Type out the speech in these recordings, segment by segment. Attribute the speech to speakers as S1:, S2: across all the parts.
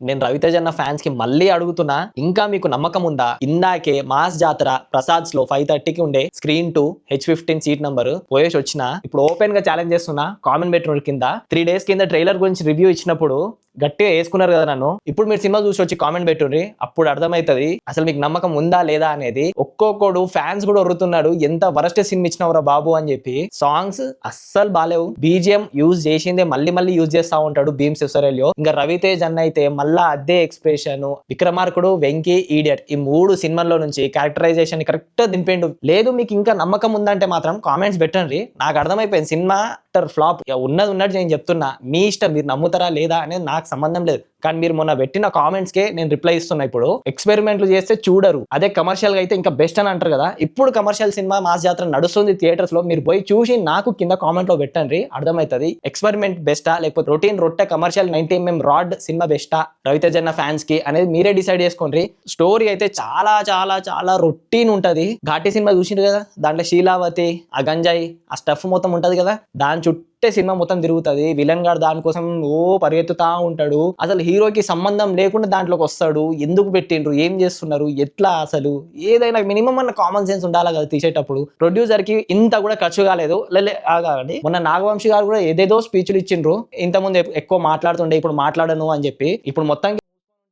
S1: నేను రవితేజ అన్న ఫ్యాన్స్ కి మళ్ళీ అడుగుతున్నా, ఇంకా మీకు నమ్మకం ఉందా? ఇందాకే మాస్ జాతర ప్రసాద్స్ లో 5:30కి ఉండే స్క్రీన్ 2 H15 సీట్ నంబర్ పోయేసి వచ్చిన. ఇప్పుడు ఓపెన్ గా ఛాలెంజ్ చేస్తున్నా, కామెంట్ పెట్టిన కింద 3 days కింద ట్రైలర్ గురించి రివ్యూ ఇచ్చినప్పుడు గట్టిగా వేసుకున్నారు కదా నన్ను. ఇప్పుడు మీరు సినిమా చూసి వచ్చి కామెంట్ పెట్టుండ్రి, అప్పుడు అర్థమైతది అసలు మీకు నమ్మకం ఉందా లేదా అనేది. ఒక్కొక్కడు ఫ్యాన్స్ కూడా ఒర్రుతున్నాడు, ఎంత వరస్ట్ సినిమా ఇచ్చినవరా బాబు అని చెప్పి. సాంగ్స్ అస్సలు బాలేవు, బీజిఎం యూజ్ చేసిందే మళ్ళీ మళ్ళీ యూజ్ చేస్తా ఉంటాడు భీమ్ సిసరెలియో. ఇంకా రవితేజ్ అన్న అయితే మళ్ళా అదే ఎక్స్ప్రెషన్. విక్రమార్కుడు, వెంకీ, ఈడియట్ ఈ 3 సినిమాల్లో నుంచి క్యారెక్టరైజేషన్ కరెక్ట్ దింపేండు. లేదు మీకు ఇంకా నమ్మకం ఉందంటే మాత్రం కామెంట్స్ పెట్టండి. నాకు అర్థమైపోయింది సినిమా ఫ్లాప్. ఉన్నది ఉన్నట్టు నేను చెప్తున్నా, మీ ఇష్టం, మీరు నమ్ముతారా లేదా అనేది నాకు సంబంధం లేదు. కానీ మీరు మొన్న పెట్టిన కామెంట్స్ కే నేను రిప్లై ఇస్తున్నా. ఇప్పుడు ఎక్స్పెరిమెంట్లు చేస్తే చూడరు, అదే కమర్షియల్ గా అయితే ఇంకా బెస్ట్ అని అంటారు కదా. ఇప్పుడు కమర్షియల్ సినిమా మాస్ జాతర నడుస్తుంది థియేటర్స్ లో, మీరు పోయి చూసి నాకు కింద కామెంట్ లో పెట్టండి, అర్థమవుతుంది. ఎక్స్పెరిమెంట్ బెస్టా లేకపోతే రొటీన్ రొట్టె కమర్షియల్ 90mm రాడ్ సినిమా బెస్టా రవితేజ అన్న ఫ్యాన్స్ కి అనేది మీరే డిసైడ్ చేసుకోండి. స్టోరీ అయితే చాలా చాలా చాలా రొటీన్ ఉంటది. ఘాటి సినిమా చూసిండ్రు కదా, దాంట్లో శీలావతి, ఆ గంజాయి, ఆ స్టఫ్ మొత్తం ఉంటది కదా, దాని చుట్టే సినిమా మొత్తం తిరుగుతుంది. విలన్ గారు దానికోసం ఓ పరిగెత్తుతా ఉంటాడు, అసలు హీరోకి సంబంధం లేకుండా దాంట్లోకి వస్తాడు. ఎందుకు పెట్టిండ్రు, ఏం చేస్తున్నారు, ఎట్లా, అసలు ఏదైనా మినిమం అన్న కామన్ సెన్స్ ఉండాలి కదా తీసేటప్పుడు. ప్రొడ్యూసర్ కి ఇంత కూడా ఖర్చు కాలేదు. ఆగండి, మొన్న నాగవంశి గారు కూడా ఏదేదో స్పీచ్లు ఇచ్చిండ్రు, ఇంతకుముందు ఎక్కువ మాట్లాడుతుండే ఇప్పుడు మాట్లాడను అని చెప్పి. ఇప్పుడు మొత్తం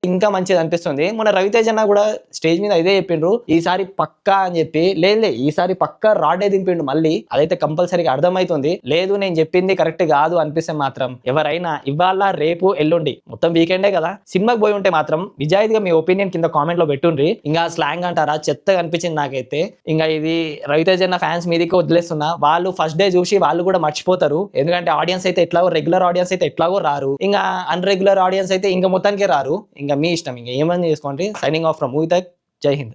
S1: ఇంకా మంచిది అనిపిస్తుంది. మొన్న రవితేజ్ అన్న కూడా స్టేజ్ మీద ఇదే చెప్పిండ్రు, ఈసారి పక్కా అని చెప్పి. లేదు ఈసారి పక్కా రాడే దింపిండు మళ్ళీ, అదైతే కంపల్సరీగా అర్థమవుతుంది. లేదు నేను చెప్పింది కరెక్ట్ కాదు అనిపిస్తే మాత్రం ఎవరైనా ఇవాళ రేపు ఎల్లుండి మొత్తం వీకెండే కదా, సినిమాకి పోయి ఉంటే మాత్రం నిజాయితీగా మీ ఒపీనియన్ కింద కామెంట్ లో పెట్టుండ్రి. ఇంకా స్లాంగ్ అంటారా చెత్తగా అనిపించింది నాకైతే. ఇంకా ఇది రవితేజ్ అన్న ఫ్యాన్స్ మీదకి వదిలేస్తున్నా. వాళ్ళు ఫస్ట్ డే చూసి వాళ్ళు కూడా మర్చిపోతారు, ఎందుకంటే ఆడియన్స్ అయితే ఎట్లాగో, రెగ్యులర్ ఆడియన్స్ అయితే ఎట్లాగో రారు, ఇంకా అన్రెగ్యులర్ ఆడియన్స్ అయితే ఇంకా మొత్తానికి రారు. ఇంకా మీ ఇష్టం, ఇంకా ఏమని చేసుకోండి. సైనింగ్ ఆఫ్ ఫ్రమ్ మూవీ తక్. జై హింద్.